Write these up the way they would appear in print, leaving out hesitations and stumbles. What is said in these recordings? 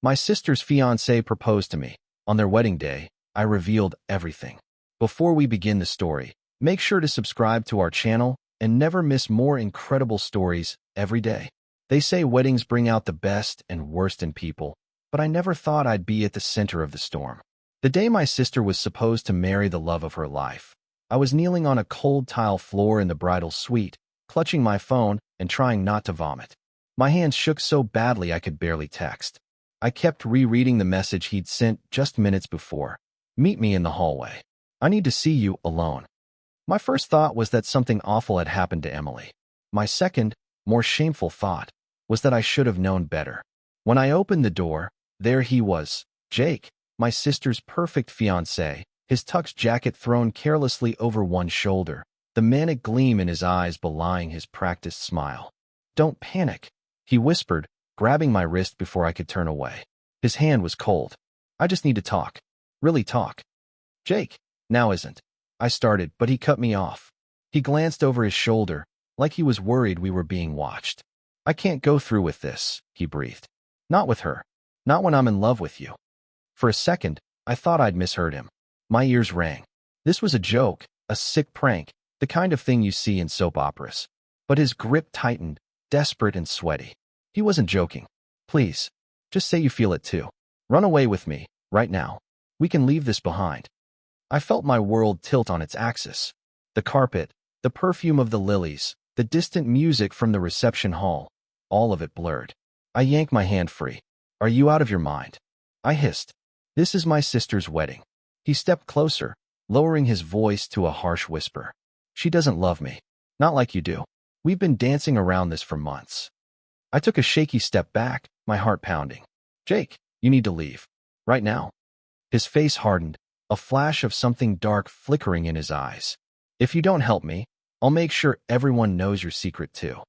My sister's fiancé proposed to me. On their wedding day, I revealed everything. Before we begin the story, make sure to subscribe to our channel and never miss more incredible stories every day. They say weddings bring out the best and worst in people, but I never thought I'd be at the center of the storm. The day my sister was supposed to marry the love of her life, I was kneeling on a cold tile floor in the bridal suite, clutching my phone and trying not to vomit. My hands shook so badly I could barely text. I kept rereading the message he'd sent just minutes before. Meet me in the hallway. I need to see you alone. My first thought was that something awful had happened to Emily. My second, more shameful thought was that I should have known better. When I opened the door, there he was, Jake, my sister's perfect fiancé, his tux jacket thrown carelessly over one shoulder, the manic gleam in his eyes belying his practiced smile. "Don't panic," he whispered, grabbing my wrist before I could turn away. His hand was cold. "I just need to talk. Really talk." "Jake, now isn't." I started, but he cut me off. He glanced over his shoulder, like he was worried we were being watched. "I can't go through with this," he breathed. "Not with her. Not when I'm in love with you." For a second, I thought I'd misheard him. My ears rang. This was a joke, a sick prank, the kind of thing you see in soap operas. But his grip tightened, desperate and sweaty. He wasn't joking. "Please, just say you feel it too. Run away with me, right now. We can leave this behind." I felt my world tilt on its axis. The carpet, the perfume of the lilies, the distant music from the reception hall, all of it blurred. I yanked my hand free. "Are you out of your mind?" I hissed. "This is my sister's wedding." He stepped closer, lowering his voice to a harsh whisper. "She doesn't love me. Not like you do. We've been dancing around this for months." I took a shaky step back, my heart pounding. "Jake, you need to leave. Right now." His face hardened, a flash of something dark flickering in his eyes. "If you don't help me, I'll make sure everyone knows your secret too."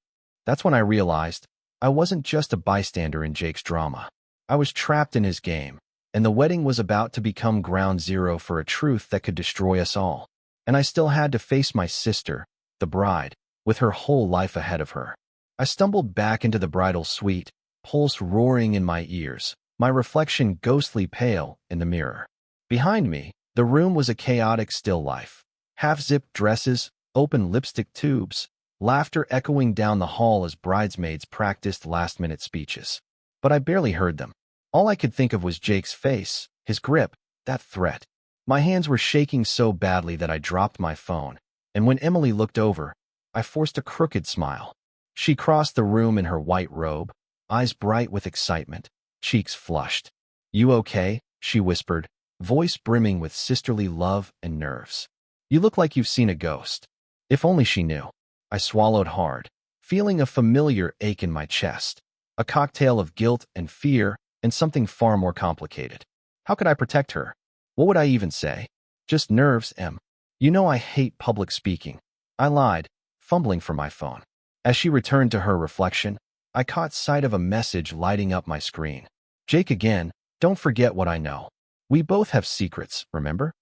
That's when I realized I wasn't just a bystander in Jake's drama. I was trapped in his game, and the wedding was about to become ground zero for a truth that could destroy us all. And I still had to face my sister, the bride, with her whole life ahead of her. I stumbled back into the bridal suite, pulse roaring in my ears, my reflection ghostly pale in the mirror. Behind me, the room was a chaotic still life. Half-zipped dresses, open lipstick tubes, laughter echoing down the hall as bridesmaids practiced last-minute speeches. But I barely heard them. All I could think of was Jake's face, his grip, that threat. My hands were shaking so badly that I dropped my phone, and when Emily looked over, I forced a crooked smile. She crossed the room in her white robe, eyes bright with excitement, cheeks flushed. "You okay?" she whispered, voice brimming with sisterly love and nerves. "You look like you've seen a ghost." If only she knew. I swallowed hard, feeling a familiar ache in my chest, a cocktail of guilt and fear and something far more complicated. How could I protect her? What would I even say? "Just nerves, Em. You know I hate public speaking." I lied, fumbling for my phone. As she returned to her reflection, I caught sight of a message lighting up my screen. "Jake again, don't forget what I know. We both have secrets, remember?"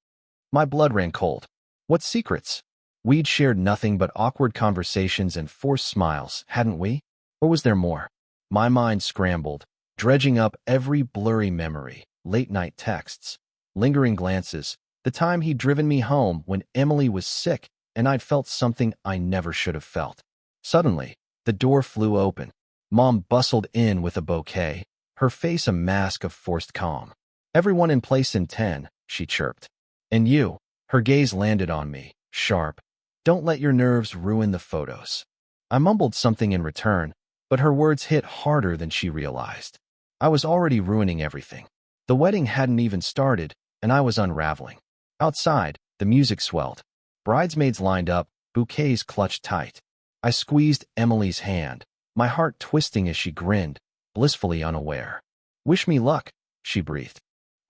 My blood ran cold. What secrets? We'd shared nothing but awkward conversations and forced smiles, hadn't we? Or was there more? My mind scrambled, dredging up every blurry memory, late-night texts, lingering glances, the time he'd driven me home when Emily was sick and I'd felt something I never should have felt. Suddenly, the door flew open. Mom bustled in with a bouquet, her face a mask of forced calm. "Everyone in place in 10, she chirped. "And you," her gaze landed on me, sharp. "Don't let your nerves ruin the photos." I mumbled something in return, but her words hit harder than she realized. I was already ruining everything. The wedding hadn't even started, and I was unraveling. Outside, the music swelled. Bridesmaids lined up, bouquets clutched tight. I squeezed Emily's hand, my heart twisting as she grinned, blissfully unaware. "Wish me luck," she breathed.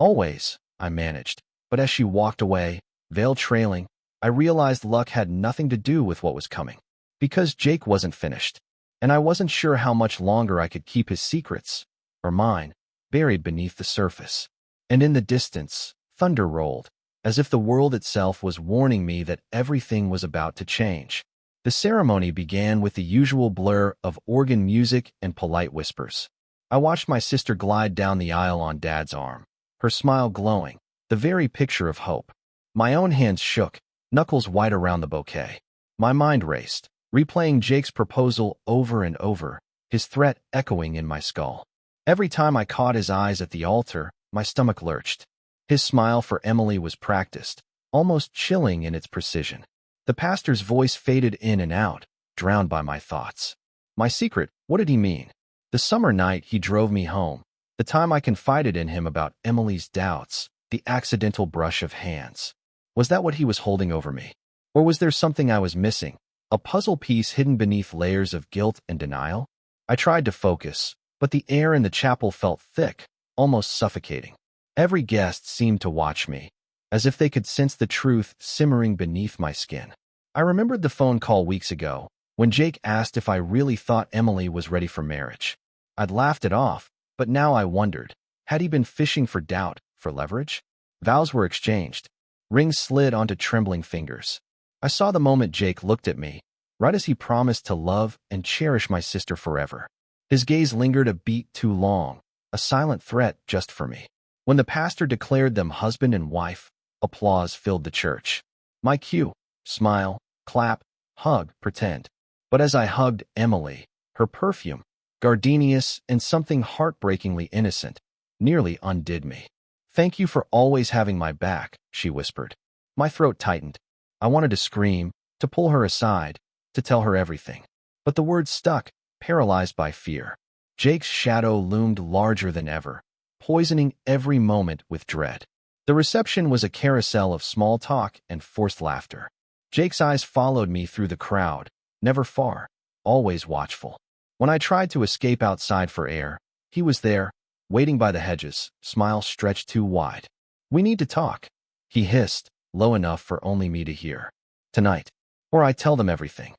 "Always," I managed. But as she walked away, veil trailing, I realized luck had nothing to do with what was coming. Because Jake wasn't finished, and I wasn't sure how much longer I could keep his secrets, or mine, buried beneath the surface. And in the distance, thunder rolled, as if the world itself was warning me that everything was about to change. The ceremony began with the usual blur of organ music and polite whispers. I watched my sister glide down the aisle on Dad's arm, her smile glowing, the very picture of hope. My own hands shook, knuckles white around the bouquet. My mind raced, replaying Jake's proposal over and over, his threat echoing in my skull. Every time I caught his eyes at the altar, my stomach lurched. His smile for Emily was practiced, almost chilling in its precision. The pastor's voice faded in and out, drowned by my thoughts. My secret, what did he mean? The summer night he drove me home, the time I confided in him about Emily's doubts, the accidental brush of hands. Was that what he was holding over me? Or was there something I was missing, a puzzle piece hidden beneath layers of guilt and denial? I tried to focus, but the air in the chapel felt thick, almost suffocating. Every guest seemed to watch me, as if they could sense the truth simmering beneath my skin. I remembered the phone call weeks ago, when Jake asked if I really thought Emily was ready for marriage. I'd laughed it off, but now I wondered, had he been fishing for doubt, for leverage? Vows were exchanged. Rings slid onto trembling fingers. I saw the moment Jake looked at me, right as he promised to love and cherish my sister forever. His gaze lingered a beat too long, a silent threat just for me. When the pastor declared them husband and wife, applause filled the church. My cue: smile, clap, hug, pretend. But as I hugged Emily, her perfume, gardenias and something heartbreakingly innocent, nearly undid me. "Thank you for always having my back," she whispered. My throat tightened. I wanted to scream, to pull her aside, to tell her everything. But the words stuck, paralyzed by fear. Jake's shadow loomed larger than ever, poisoning every moment with dread. The reception was a carousel of small talk and forced laughter. Jake's eyes followed me through the crowd, never far, always watchful. When I tried to escape outside for air, he was there, waiting by the hedges, smile stretched too wide. "We need to talk," he hissed, low enough for only me to hear. "Tonight, or I tell them everything."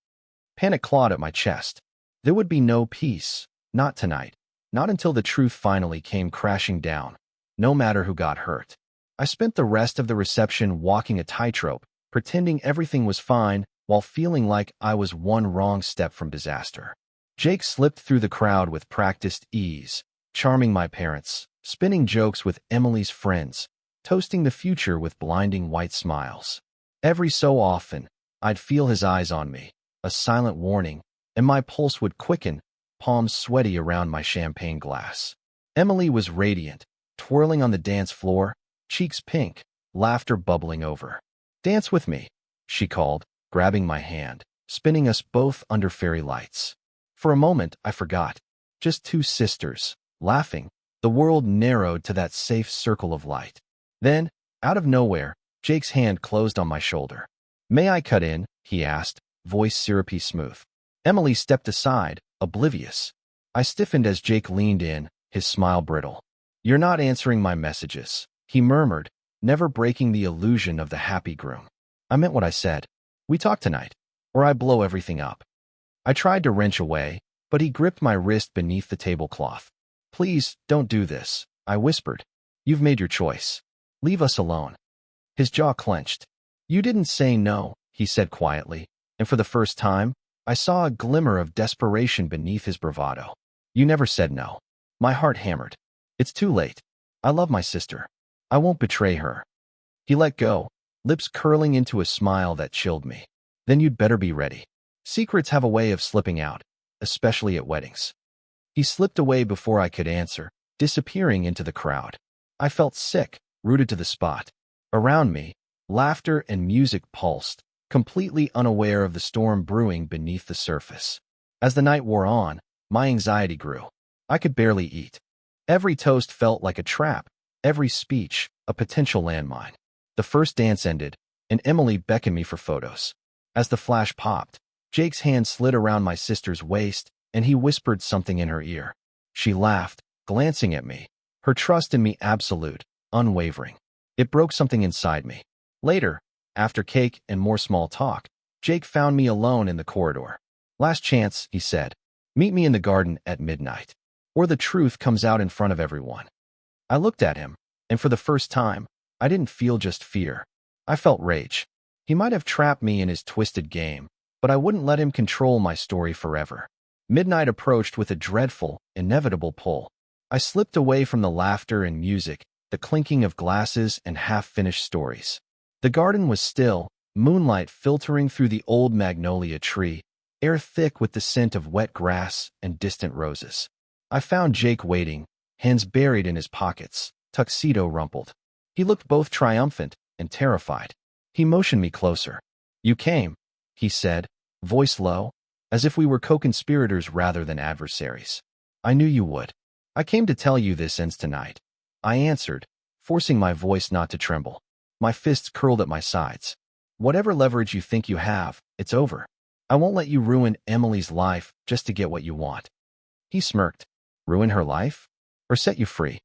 Panic clawed at my chest. There would be no peace, not tonight, not until the truth finally came crashing down, no matter who got hurt. I spent the rest of the reception walking a tightrope, pretending everything was fine while feeling like I was one wrong step from disaster. Jake slipped through the crowd with practiced ease, charming my parents, spinning jokes with Emily's friends, toasting the future with blinding white smiles. Every so often, I'd feel his eyes on me, a silent warning, and my pulse would quicken, palms sweaty around my champagne glass. Emily was radiant, twirling on the dance floor, cheeks pink, laughter bubbling over. "Dance with me," she called, grabbing my hand, spinning us both under fairy lights. For a moment, I forgot. Just two sisters, laughing. The world narrowed to that safe circle of light. Then, out of nowhere, Jake's hand closed on my shoulder. "May I cut in?" he asked, voice syrupy smooth. Emily stepped aside, oblivious. I stiffened as Jake leaned in, his smile brittle. "You're not answering my messages," he murmured, never breaking the illusion of the happy groom. I meant what I said. "We talk tonight, or I blow everything up." I tried to wrench away, but he gripped my wrist beneath the tablecloth. "Please, don't do this," I whispered. "You've made your choice. Leave us alone." His jaw clenched. "You didn't say no," he said quietly, and for the first time, I saw a glimmer of desperation beneath his bravado. "You never said no." My heart hammered. "It's too late. I love my sister. I won't betray her." He let go, lips curling into a smile that chilled me. "Then you'd better be ready. Secrets have a way of slipping out, especially at weddings." He slipped away before I could answer, disappearing into the crowd. I felt sick, rooted to the spot. Around me, laughter and music pulsed, completely unaware of the storm brewing beneath the surface. As the night wore on, my anxiety grew. I could barely eat. Every toast felt like a trap, every speech a potential landmine. The first dance ended, and Emily beckoned me for photos. As the flash popped, Jake's hand slid around my sister's waist, and he whispered something in her ear. She laughed, glancing at me, her trust in me absolute, unwavering. It broke something inside me. Later, after cake and more small talk, Jake found me alone in the corridor. "Last chance," he said. "Meet me in the garden at midnight, or the truth comes out in front of everyone." I looked at him, and for the first time, I didn't feel just fear. I felt rage. He might have trapped me in his twisted game, but I wouldn't let him control my story forever. Midnight approached with a dreadful, inevitable pull. I slipped away from the laughter and music, the clinking of glasses and half-finished stories. The garden was still, moonlight filtering through the old magnolia tree, air thick with the scent of wet grass and distant roses. I found Jake waiting, hands buried in his pockets, tuxedo rumpled. He looked both triumphant and terrified. He motioned me closer. "You came," he said, voice low, as if we were co-conspirators rather than adversaries. "I knew you would. I came to tell you this ends tonight," I answered, forcing my voice not to tremble. My fists curled at my sides. "Whatever leverage you think you have, it's over. I won't let you ruin Emily's life just to get what you want." He smirked. "Ruin her life? Or set you free?"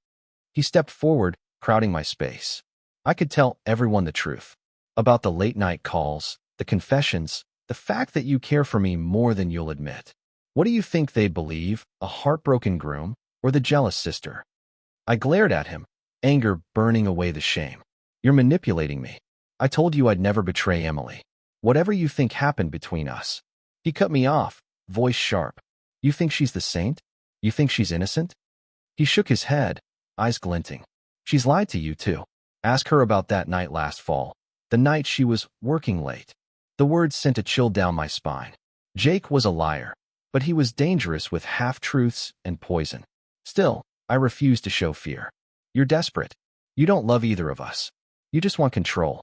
He stepped forward, crowding my space. I could tell everyone the truth. About the late-night calls, the confessions, the fact that you care for me more than you'll admit. What do you think they'd believe, a heartbroken groom or the jealous sister? I glared at him, anger burning away the shame. "You're manipulating me. I told you I'd never betray Emily. Whatever you think happened between us." He cut me off, voice sharp. "You think she's the saint? You think she's innocent?" He shook his head, eyes glinting. "She's lied to you too. Ask her about that night last fall, the night she was working late." The words sent a chill down my spine. Jake was a liar, but he was dangerous with half-truths and poison. Still, I refused to show fear. "You're desperate. You don't love either of us. You just want control."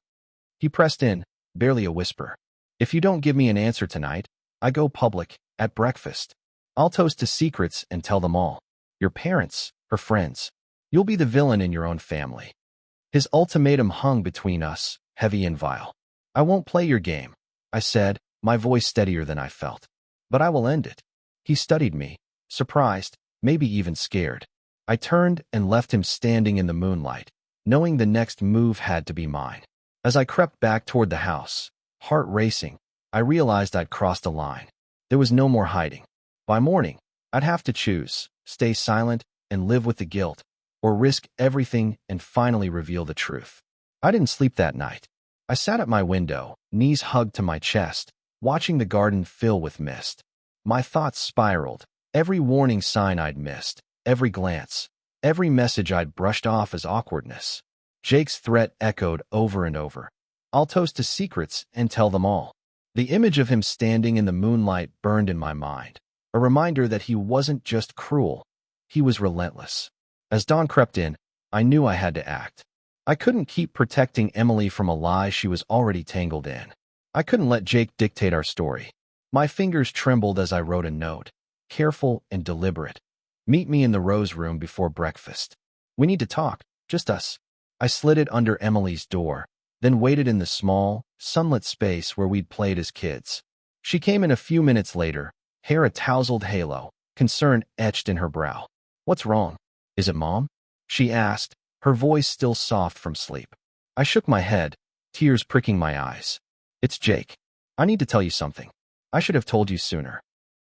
He pressed in, barely a whisper. "If you don't give me an answer tonight, I go public, at breakfast. I'll toast to secrets and tell them all. Your parents, her friends. You'll be the villain in your own family." His ultimatum hung between us, heavy and vile. "I won't play your game," I said, my voice steadier than I felt. "But I will end it." He studied me, surprised, maybe even scared. I turned and left him standing in the moonlight, knowing the next move had to be mine. As I crept back toward the house, heart racing, I realized I'd crossed a line. There was no more hiding. By morning, I'd have to choose, stay silent and live with the guilt, or risk everything and finally reveal the truth. I didn't sleep that night. I sat at my window, knees hugged to my chest, watching the garden fill with mist. My thoughts spiraled, every warning sign I'd missed, every glance, every message I'd brushed off as awkwardness. Jake's threat echoed over and over. "I'll toast to secrets and tell them all." The image of him standing in the moonlight burned in my mind, a reminder that he wasn't just cruel, he was relentless. As dawn crept in, I knew I had to act. I couldn't keep protecting Emily from a lie she was already tangled in. I couldn't let Jake dictate our story. My fingers trembled as I wrote a note, careful and deliberate. "Meet me in the Rose Room before breakfast. We need to talk, just us." I slid it under Emily's door, then waited in the small, sunlit space where we'd played as kids. She came in a few minutes later, hair a tousled halo, concern etched in her brow. "What's wrong? Is it Mom?" she asked, her voice still soft from sleep. I shook my head, tears pricking my eyes. "It's Jake. I need to tell you something. I should have told you sooner."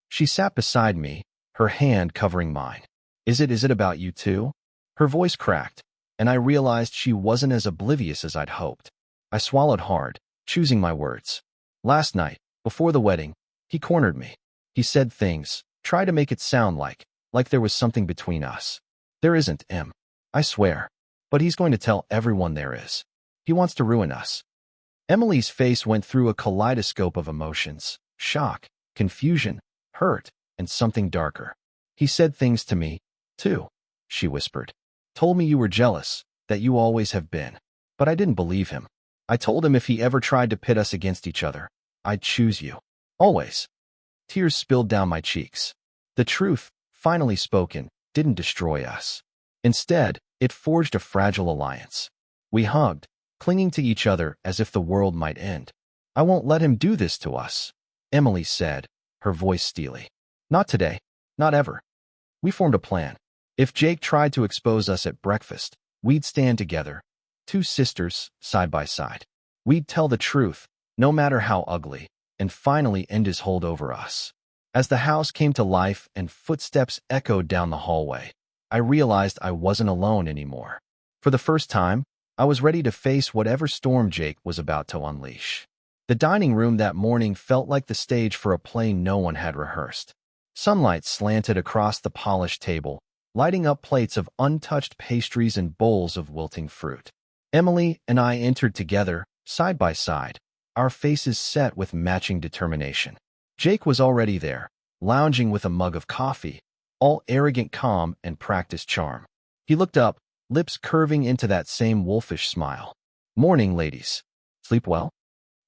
She sat beside me, her hand covering mine. Is it about you too?" Her voice cracked, and I realized she wasn't as oblivious as I'd hoped. I swallowed hard, choosing my words. "Last night, before the wedding, he cornered me. He said things, tried to make it sound like there was something between us. There isn't, Em. I swear. But he's going to tell everyone there is. He wants to ruin us." Emily's face went through a kaleidoscope of emotions: shock, confusion, hurt, and something darker. "He said things to me, too," she whispered. "Told me you were jealous, that you always have been. But I didn't believe him. I told him if he ever tried to pit us against each other, I'd choose you. Always." Tears spilled down my cheeks. The truth, finally spoken, didn't destroy us. Instead, it forged a fragile alliance. We hugged, clinging to each other as if the world might end. "I won't let him do this to us," Emily said, her voice steely. "Not today. Not ever." We formed a plan. If Jake tried to expose us at breakfast, we'd stand together, two sisters, side by side. We'd tell the truth, no matter how ugly, and finally end his hold over us. As the house came to life and footsteps echoed down the hallway, I realized I wasn't alone anymore. For the first time, I was ready to face whatever storm Jake was about to unleash. The dining room that morning felt like the stage for a play no one had rehearsed. Sunlight slanted across the polished table, lighting up plates of untouched pastries and bowls of wilting fruit. Emily and I entered together, side by side, our faces set with matching determination. Jake was already there, lounging with a mug of coffee, all arrogant calm and practiced charm. He looked up, lips curving into that same wolfish smile. "Morning, ladies. Sleep well?"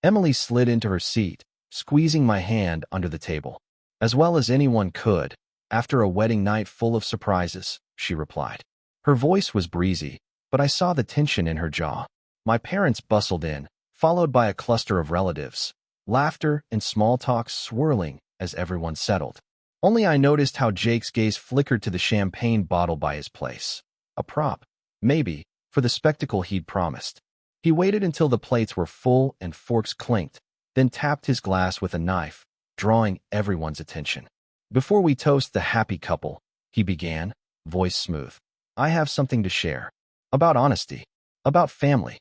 Emily slid into her seat, squeezing my hand under the table. "As well as anyone could, after a wedding night full of surprises," she replied. Her voice was breezy, but I saw the tension in her jaw. My parents bustled in, followed by a cluster of relatives, laughter and small talk swirling as everyone settled. Only I noticed how Jake's gaze flickered to the champagne bottle by his place. A prop, maybe, for the spectacle he'd promised. He waited until the plates were full and forks clinked, then tapped his glass with a knife, drawing everyone's attention. "Before we toast the happy couple," he began, voice smooth, "I have something to share. About honesty. About family."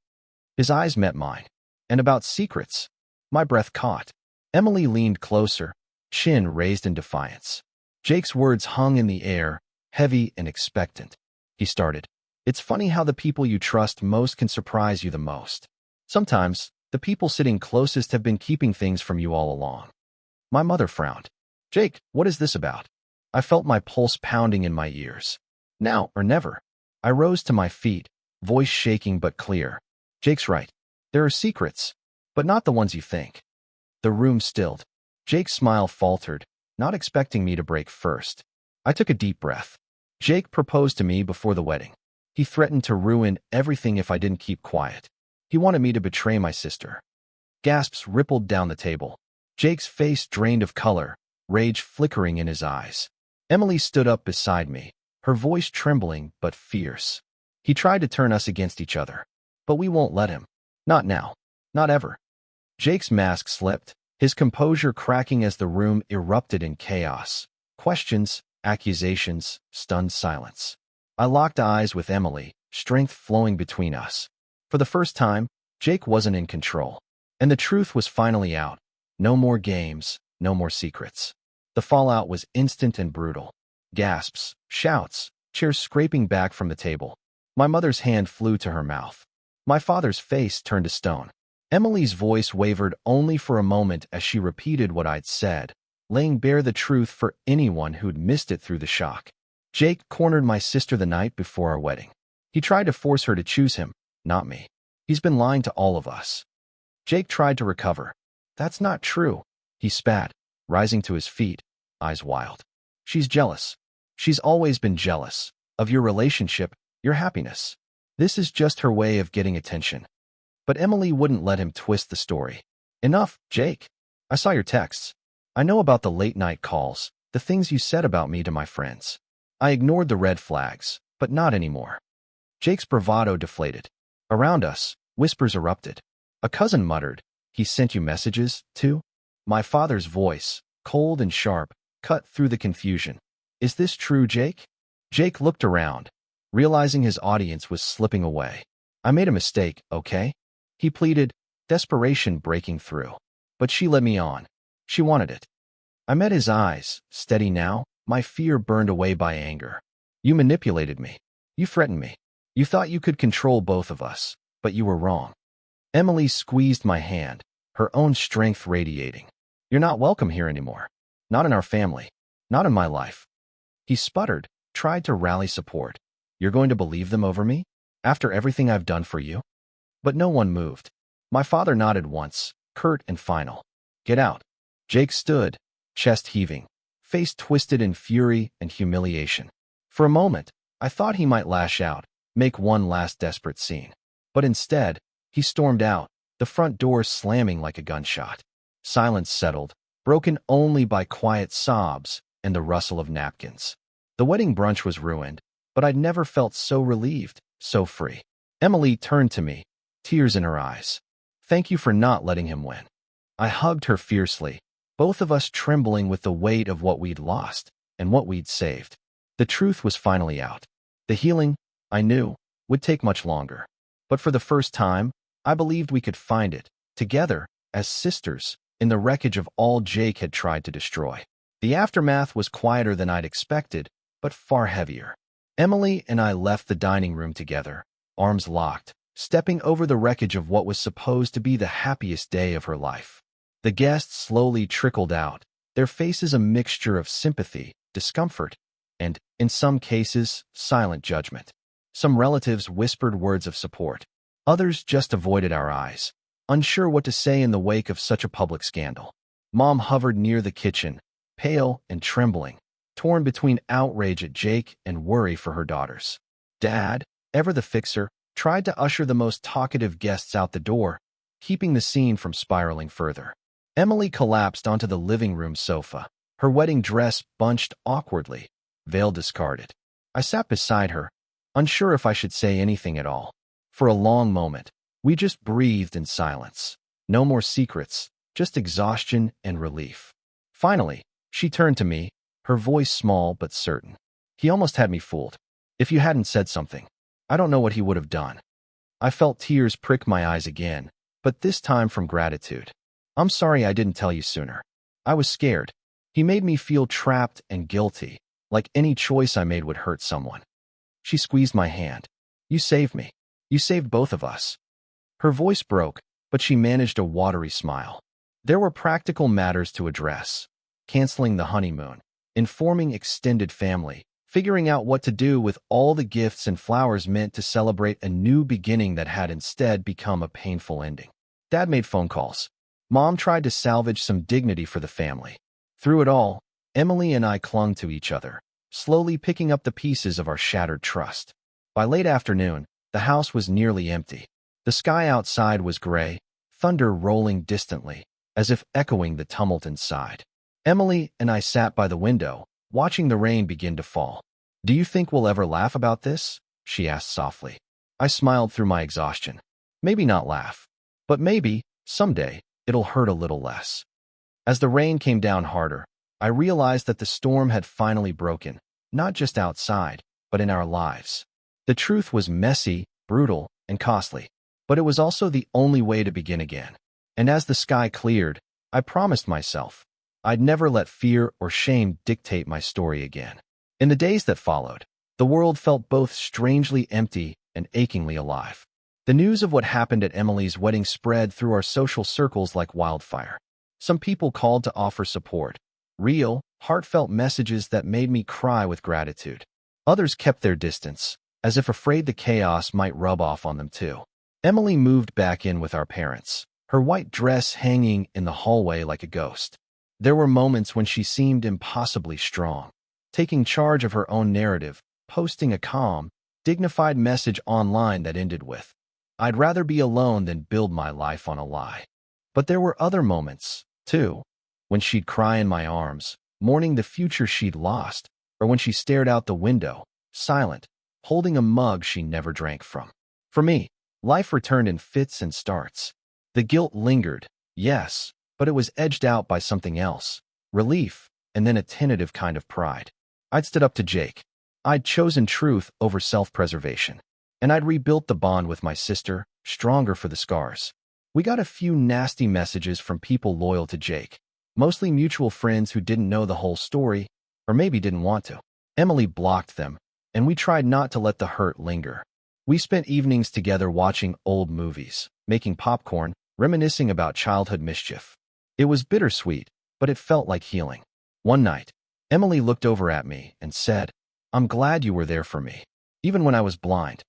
His eyes met mine. "And about secrets." My breath caught. Emily leaned closer, chin raised in defiance. Jake's words hung in the air, heavy and expectant. He started, "It's funny how the people you trust most can surprise you the most. Sometimes, the people sitting closest have been keeping things from you all along." My mother frowned. "Jake, what is this about?" I felt my pulse pounding in my ears. Now or never. I rose to my feet, voice shaking but clear. "Jake's right. There are secrets, but not the ones you think." The room stilled. Jake's smile faltered, not expecting me to break first. I took a deep breath. Jake proposed to me before the wedding. He threatened to ruin everything if I didn't keep quiet. He wanted me to betray my sister. Gasps rippled down the table. Jake's face drained of color, rage flickering in his eyes. Emily stood up beside me, her voice trembling but fierce. "He tried to turn us against each other, but we won't let him. Not now. Not ever." Jake's mask slipped, his composure cracking as the room erupted in chaos. Questions, accusations, stunned silence. I locked eyes with Emily, strength flowing between us. For the first time, Jake wasn't in control. And the truth was finally out. No more games, no more secrets. The fallout was instant and brutal. Gasps, shouts, chairs scraping back from the table. My mother's hand flew to her mouth. My father's face turned to stone. Emily's voice wavered only for a moment as she repeated what I'd said, laying bare the truth for anyone who'd missed it through the shock. Jake cornered my sister the night before our wedding. He tried to force her to choose him, not me. He's been lying to all of us. Jake tried to recover. "That's not true," he spat, rising to his feet, eyes wild. "She's jealous. She's always been jealous. Of your relationship, your happiness. This is just her way of getting attention." But Emily wouldn't let him twist the story. "Enough, Jake. I saw your texts. I know about the late-night calls, the things you said about me to my friends. I ignored the red flags, but not anymore." Jake's bravado deflated. Around us, whispers erupted. A cousin muttered, "He sent you messages, too?" My father's voice, cold and sharp, cut through the confusion. "Is this true, Jake?" Jake looked around, realizing his audience was slipping away. "I made a mistake, okay?" he pleaded, desperation breaking through. "But she led me on. She wanted it." I met his eyes, steady now, my fear burned away by anger. "You manipulated me. You threatened me. You thought you could control both of us, but you were wrong." Emily squeezed my hand, her own strength radiating. "You're not welcome here anymore. Not in our family. Not in my life." He sputtered, tried to rally support. "You're going to believe them over me? After everything I've done for you?" But no one moved. My father nodded once, curt and final. "Get out." Jake stood, chest heaving, face twisted in fury and humiliation. For a moment, I thought he might lash out, make one last desperate scene. But instead, he stormed out, the front door slamming like a gunshot. Silence settled, broken only by quiet sobs and the rustle of napkins. The wedding brunch was ruined, but I'd never felt so relieved, so free. Emily turned to me, tears in her eyes. "Thank you for not letting him win." I hugged her fiercely, both of us trembling with the weight of what we'd lost and what we'd saved. The truth was finally out. The healing, I knew, would take much longer. But for the first time, I believed we could find it, together, as sisters, in the wreckage of all Jake had tried to destroy. The aftermath was quieter than I'd expected, but far heavier. Emily and I left the dining room together, arms locked, stepping over the wreckage of what was supposed to be the happiest day of her life. The guests slowly trickled out, their faces a mixture of sympathy, discomfort, and, in some cases, silent judgment. Some relatives whispered words of support. Others just avoided our eyes, unsure what to say in the wake of such a public scandal. Mom hovered near the kitchen, pale and trembling, torn between outrage at Jake and worry for her daughters. Dad, ever the fixer, tried to usher the most talkative guests out the door, keeping the scene from spiraling further. Emily collapsed onto the living room sofa, her wedding dress bunched awkwardly, veil discarded. I sat beside her, unsure if I should say anything at all. For a long moment, we just breathed in silence. No more secrets, just exhaustion and relief. Finally, she turned to me, her voice small but certain. He almost had me fooled. If you hadn't said something, I don't know what he would have done. I felt tears prick my eyes again, but this time from gratitude. I'm sorry I didn't tell you sooner. I was scared. He made me feel trapped and guilty, like any choice I made would hurt someone. She squeezed my hand. You saved me. You saved both of us. Her voice broke, but she managed a watery smile. There were practical matters to address. Canceling the honeymoon, informing extended family, figuring out what to do with all the gifts and flowers meant to celebrate a new beginning that had instead become a painful ending. Dad made phone calls. Mom tried to salvage some dignity for the family. Through it all, Emily and I clung to each other, slowly picking up the pieces of our shattered trust. By late afternoon, the house was nearly empty. The sky outside was gray, thunder rolling distantly, as if echoing the tumult inside. Emily and I sat by the window, watching the rain begin to fall. Do you think we'll ever laugh about this? She asked softly. I smiled through my exhaustion. Maybe not laugh, but maybe, someday, it'll hurt a little less. As the rain came down harder, I realized that the storm had finally broken, not just outside, but in our lives. The truth was messy, brutal, and costly, but it was also the only way to begin again. And as the sky cleared, I promised myself I'd never let fear or shame dictate my story again. In the days that followed, the world felt both strangely empty and achingly alive. The news of what happened at Emily's wedding spread through our social circles like wildfire. Some people called to offer support, real, heartfelt messages that made me cry with gratitude. Others kept their distance, as if afraid the chaos might rub off on them too. Emily moved back in with our parents, her white dress hanging in the hallway like a ghost. There were moments when she seemed impossibly strong, taking charge of her own narrative, posting a calm, dignified message online that ended with, "I'd rather be alone than build my life on a lie." But there were other moments, too, when she'd cry in my arms, mourning the future she'd lost, or when she stared out the window, silent, holding a mug she never drank from. For me, life returned in fits and starts. The guilt lingered, yes, but it was edged out by something else, relief, and then a tentative kind of pride. I'd stood up to Jake. I'd chosen truth over self-preservation. And I'd rebuilt the bond with my sister, stronger for the scars. We got a few nasty messages from people loyal to Jake, mostly mutual friends who didn't know the whole story, or maybe didn't want to. Emily blocked them, and we tried not to let the hurt linger. We spent evenings together watching old movies, making popcorn, reminiscing about childhood mischief. It was bittersweet, but it felt like healing. One night, Emily looked over at me and said, "I'm glad you were there for me, even when I was blind."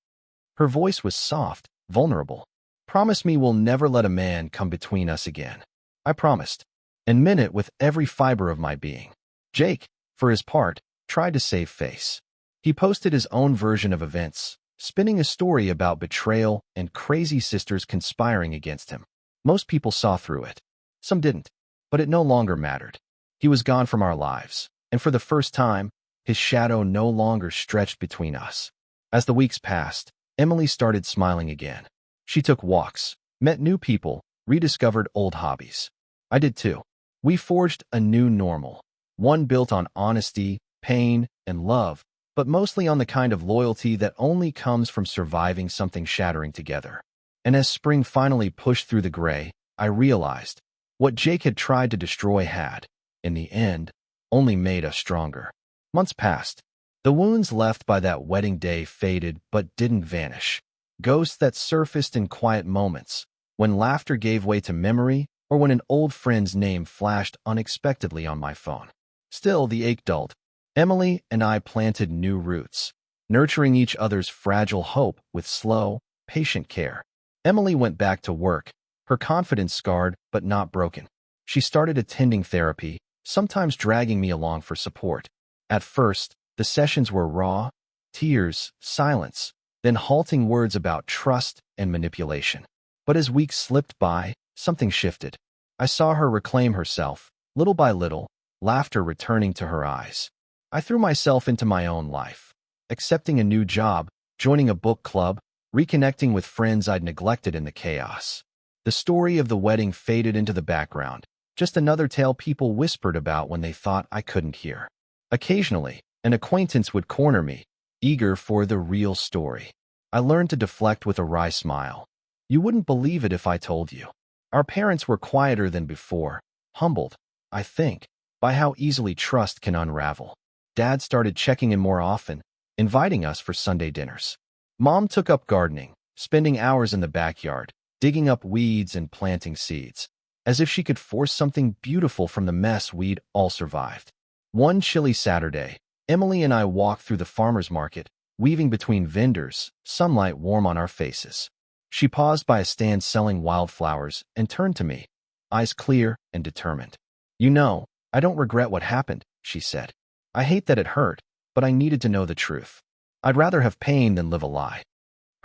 Her voice was soft, vulnerable. "Promise me we'll never let a man come between us again." I promised, and meant it with every fiber of my being. Jake, for his part, tried to save face. He posted his own version of events, spinning a story about betrayal and crazy sisters conspiring against him. Most people saw through it. Some didn't, but it no longer mattered. He was gone from our lives, and for the first time, his shadow no longer stretched between us. As the weeks passed, Emily started smiling again. She took walks, met new people, rediscovered old hobbies. I did too. We forged a new normal, one built on honesty, pain, and love, but mostly on the kind of loyalty that only comes from surviving something shattering together. And as spring finally pushed through the gray, I realized what Jake had tried to destroy had, in the end, only made us stronger. Months passed. The wounds left by that wedding day faded but didn't vanish. Ghosts that surfaced in quiet moments, when laughter gave way to memory or when an old friend's name flashed unexpectedly on my phone. Still, the ache dulled. Emily and I planted new roots, nurturing each other's fragile hope with slow, patient care. Emily went back to work, her confidence scarred but not broken. She started attending therapy, sometimes dragging me along for support. At first, the sessions were raw, tears, silence, then halting words about trust and manipulation. But as weeks slipped by, something shifted. I saw her reclaim herself, little by little, laughter returning to her eyes. I threw myself into my own life, accepting a new job, joining a book club, reconnecting with friends I'd neglected in the chaos. The story of the wedding faded into the background, just another tale people whispered about when they thought I couldn't hear. Occasionally, an acquaintance would corner me, eager for the real story. I learned to deflect with a wry smile. You wouldn't believe it if I told you. Our parents were quieter than before, humbled, I think, by how easily trust can unravel. Dad started checking in more often, inviting us for Sunday dinners. Mom took up gardening, spending hours in the backyard, digging up weeds and planting seeds, as if she could force something beautiful from the mess we'd all survived. One chilly Saturday, Emily and I walked through the farmer's market, weaving between vendors, sunlight warm on our faces. She paused by a stand selling wildflowers and turned to me, eyes clear and determined. "You know, I don't regret what happened," she said. "I hate that it hurt, but I needed to know the truth. I'd rather have pain than live a lie."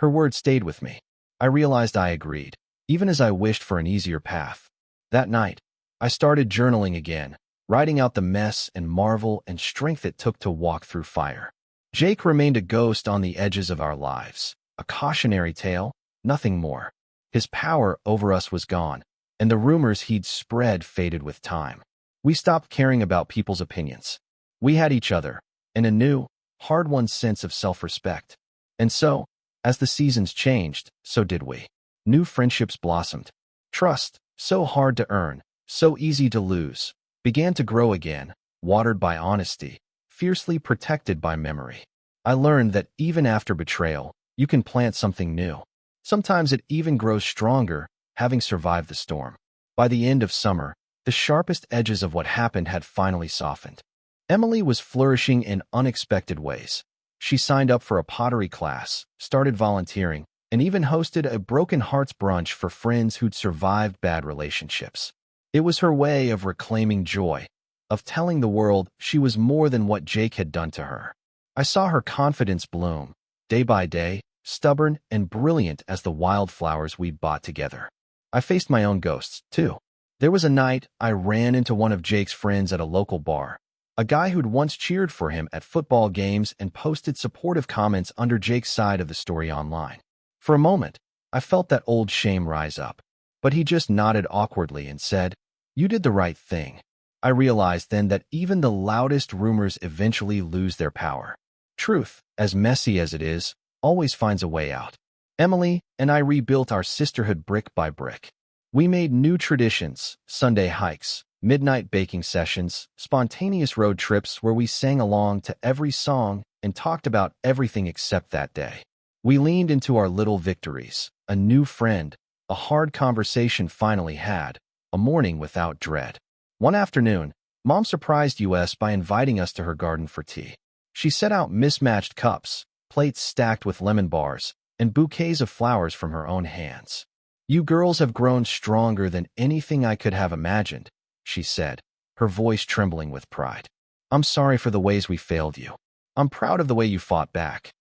Her words stayed with me. I realized I agreed, even as I wished for an easier path. That night, I started journaling again, writing out the mess and marvel and strength it took to walk through fire. Jake remained a ghost on the edges of our lives, a cautionary tale, nothing more. His power over us was gone, and the rumors he'd spread faded with time. We stopped caring about people's opinions. We had each other, and a new, hard-won sense of self-respect. And so, as the seasons changed, so did we. New friendships blossomed. Trust, so hard to earn, so easy to lose, began to grow again, watered by honesty, fiercely protected by memory. I learned that even after betrayal, you can plant something new. Sometimes it even grows stronger, having survived the storm. By the end of summer, the sharpest edges of what happened had finally softened. Emily was flourishing in unexpected ways. She signed up for a pottery class, started volunteering, and even hosted a broken hearts brunch for friends who'd survived bad relationships. It was her way of reclaiming joy, of telling the world she was more than what Jake had done to her. I saw her confidence bloom, day by day, stubborn and brilliant as the wildflowers we'd bought together. I faced my own ghosts, too. There was a night I ran into one of Jake's friends at a local bar, a guy who'd once cheered for him at football games and posted supportive comments under Jake's side of the story online. For a moment, I felt that old shame rise up, but he just nodded awkwardly and said, "You did the right thing." I realized then that even the loudest rumors eventually lose their power. Truth, as messy as it is, always finds a way out. Emily and I rebuilt our sisterhood brick by brick. We made new traditions, Sunday hikes, midnight baking sessions, spontaneous road trips where we sang along to every song and talked about everything except that day. We leaned into our little victories, a new friend, a hard conversation finally had, a morning without dread. One afternoon, Mom surprised us by inviting us to her garden for tea. She set out mismatched cups, plates stacked with lemon bars, and bouquets of flowers from her own hands. "You girls have grown stronger than anything I could have imagined," she said, her voice trembling with pride. "I'm sorry for the ways we failed you. I'm proud of the way you fought back."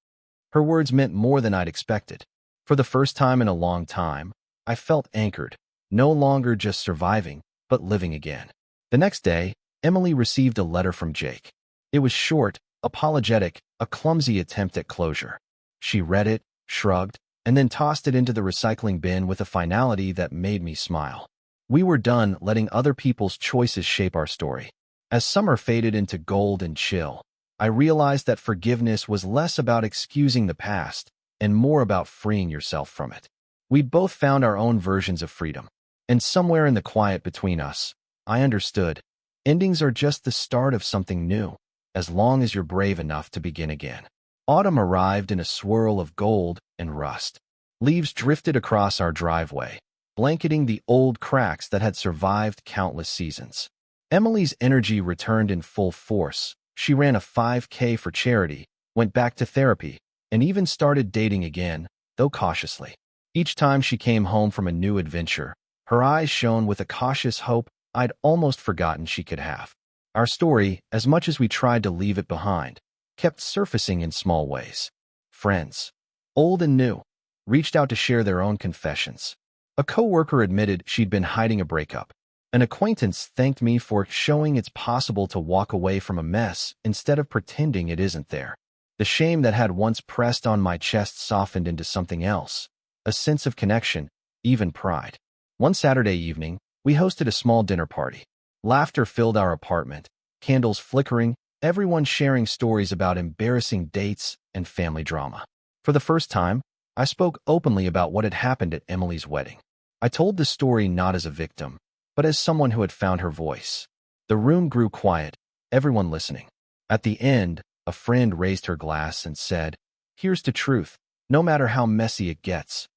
Her words meant more than I'd expected. For the first time in a long time, I felt anchored, no longer just surviving, but living again. The next day, Emily received a letter from Jake. It was short, apologetic, a clumsy attempt at closure. She read it, shrugged, and then tossed it into the recycling bin with a finality that made me smile. We were done letting other people's choices shape our story. As summer faded into gold and chill, I realized that forgiveness was less about excusing the past and more about freeing yourself from it. We'd both found our own versions of freedom, and somewhere in the quiet between us, I understood. Endings are just the start of something new, as long as you're brave enough to begin again. Autumn arrived in a swirl of gold and rust. Leaves drifted across our driveway, blanketing the old cracks that had survived countless seasons. Emily's energy returned in full force. She ran a 5K for charity, went back to therapy, and even started dating again, though cautiously. Each time she came home from a new adventure, her eyes shone with a cautious hope I'd almost forgotten she could have. Our story, as much as we tried to leave it behind, kept surfacing in small ways. Friends, old and new, reached out to share their own confessions. A coworker admitted she'd been hiding a breakup. An acquaintance thanked me for showing it's possible to walk away from a mess instead of pretending it isn't there. The shame that had once pressed on my chest softened into something else, a sense of connection, even pride. One Saturday evening, we hosted a small dinner party. Laughter filled our apartment, candles flickering, everyone sharing stories about embarrassing dates and family drama. For the first time, I spoke openly about what had happened at Emily's wedding. I told the story not as a victim, but as someone who had found her voice. The room grew quiet, everyone listening. At the end, a friend raised her glass and said, "Here's to truth, no matter how messy it gets."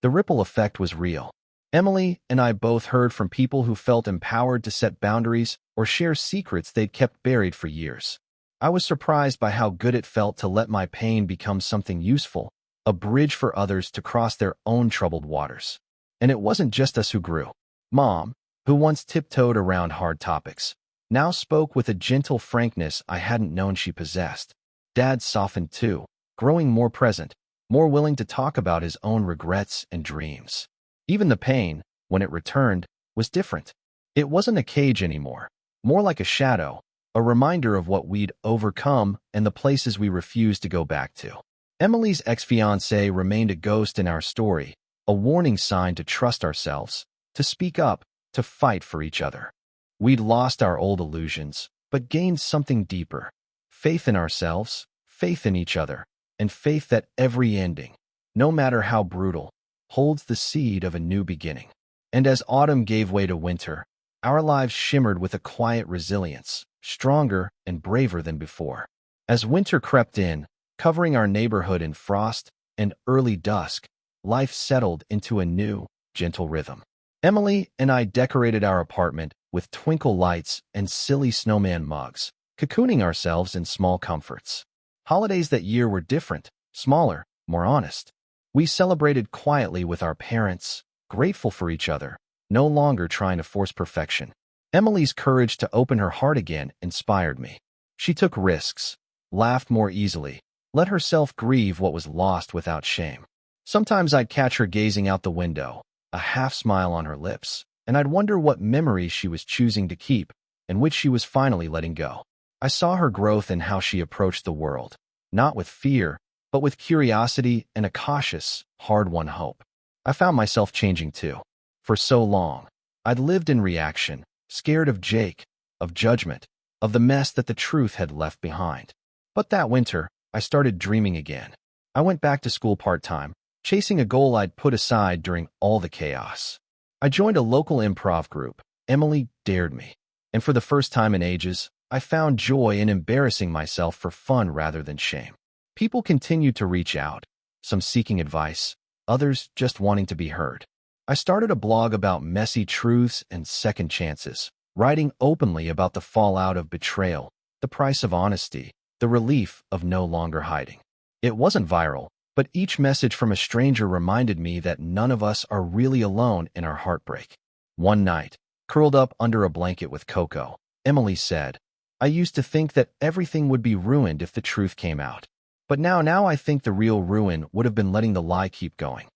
The ripple effect was real. Emily and I both heard from people who felt empowered to set boundaries or share secrets they'd kept buried for years. I was surprised by how good it felt to let my pain become something useful, a bridge for others to cross their own troubled waters. And it wasn't just us who grew. Mom, who once tiptoed around hard topics, now spoke with a gentle frankness I hadn't known she possessed. Dad softened too, growing more present, more willing to talk about his own regrets and dreams. Even the pain, when it returned, was different. It wasn't a cage anymore, more like a shadow, a reminder of what we'd overcome and the places we refused to go back to. Emily's ex-fiancé remained a ghost in our story, a warning sign to trust ourselves, to speak up, to fight for each other. We'd lost our old illusions, but gained something deeper. Faith in ourselves, faith in each other, and faith that every ending, no matter how brutal, holds the seed of a new beginning. And as autumn gave way to winter, our lives shimmered with a quiet resilience, stronger and braver than before. As winter crept in, covering our neighborhood in frost and early dusk, life settled into a new, gentle rhythm. Emily and I decorated our apartment with twinkle lights and silly snowman mugs, cocooning ourselves in small comforts. Holidays that year were different, smaller, more honest. We celebrated quietly with our parents, grateful for each other, no longer trying to force perfection. Emily's courage to open her heart again inspired me. She took risks, laughed more easily, let herself grieve what was lost without shame. Sometimes I'd catch her gazing out the window, a half smile on her lips, and I'd wonder what memories she was choosing to keep and which she was finally letting go. I saw her growth in how she approached the world, not with fear, but with curiosity and a cautious, hard-won hope. I found myself changing too. For so long, I'd lived in reaction, scared of Jake, of judgment, of the mess that the truth had left behind. But that winter, I started dreaming again. I went back to school part-time, chasing a goal I'd put aside during all the chaos. I joined a local improv group. Emily dared me. And for the first time in ages, I found joy in embarrassing myself for fun rather than shame. People continued to reach out, some seeking advice, others just wanting to be heard. I started a blog about messy truths and second chances, writing openly about the fallout of betrayal, the price of honesty, the relief of no longer hiding. It wasn't viral, but each message from a stranger reminded me that none of us are really alone in our heartbreak. One night, curled up under a blanket with Coco, Emily said, "I used to think that everything would be ruined if the truth came out. But now I think the real ruin would have been letting the lie keep going."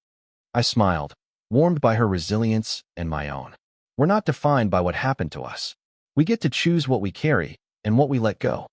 I smiled, warmed by her resilience and my own. We're not defined by what happened to us. We get to choose what we carry and what we let go.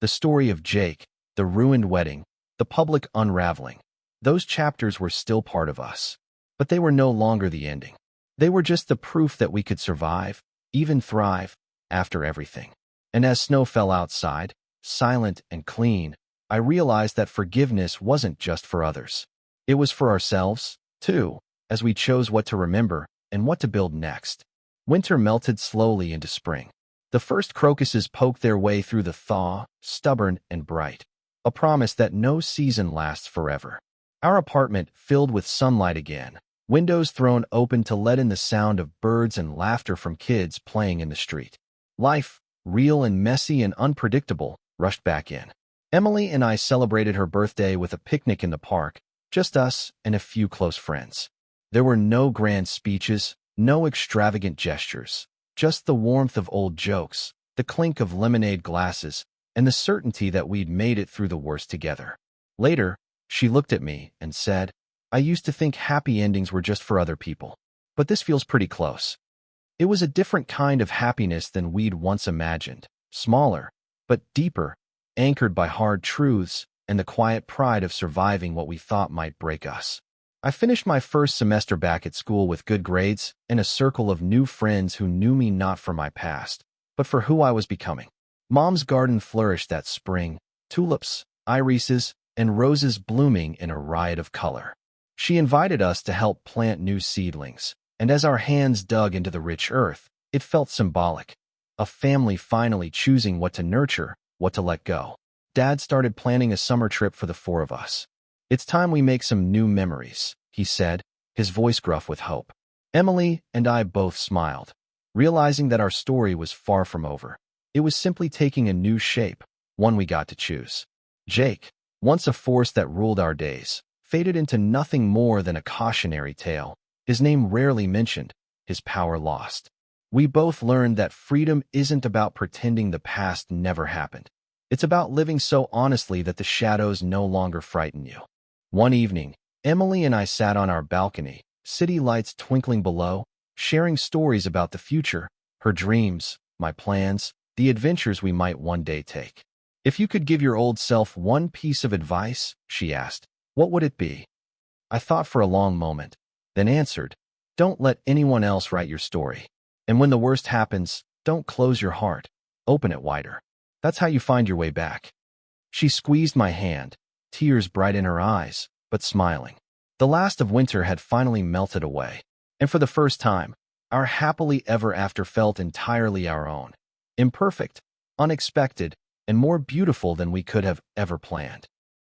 The story of Jake, the ruined wedding, the public unraveling, those chapters were still part of us. But they were no longer the ending. They were just the proof that we could survive, even thrive, after everything. And as snow fell outside, silent and clean, I realized that forgiveness wasn't just for others. It was for ourselves, too, as we chose what to remember and what to build next. Winter melted slowly into spring. The first crocuses poked their way through the thaw, stubborn and bright, a promise that no season lasts forever. Our apartment filled with sunlight again, windows thrown open to let in the sound of birds and laughter from kids playing in the street. Life, real and messy and unpredictable, rushed back in. Emily and I celebrated her birthday with a picnic in the park, just us and a few close friends. There were no grand speeches, no extravagant gestures, just the warmth of old jokes, the clink of lemonade glasses, and the certainty that we'd made it through the worst together. Later, she looked at me and said, "I used to think happy endings were just for other people, but this feels pretty close." It was a different kind of happiness than we'd once imagined, smaller, but deeper, anchored by hard truths and the quiet pride of surviving what we thought might break us. I finished my first semester back at school with good grades and a circle of new friends who knew me not for my past, but for who I was becoming. Mom's garden flourished that spring, tulips, irises, and roses blooming in a riot of color. She invited us to help plant new seedlings, and as our hands dug into the rich earth, it felt symbolic. A family finally choosing what to nurture, what to let go. Dad started planning a summer trip for the four of us. "It's time we make some new memories," he said, his voice gruff with hope. Emily and I both smiled, realizing that our story was far from over. It was simply taking a new shape, one we got to choose. Jake, once a force that ruled our days, faded into nothing more than a cautionary tale, his name rarely mentioned, his power lost. We both learned that freedom isn't about pretending the past never happened. It's about living so honestly that the shadows no longer frighten you. One evening, Emily and I sat on our balcony, city lights twinkling below, sharing stories about the future, her dreams, my plans, the adventures we might one day take. "If you could give your old self one piece of advice," she asked, "what would it be?" I thought for a long moment, then answered, "Don't let anyone else write your story. And when the worst happens, don't close your heart. Open it wider. That's how you find your way back." She squeezed my hand, tears bright in her eyes, but smiling. The last of winter had finally melted away, and for the first time, our happily ever after felt entirely our own. Imperfect, unexpected, and more beautiful than we could have ever planned.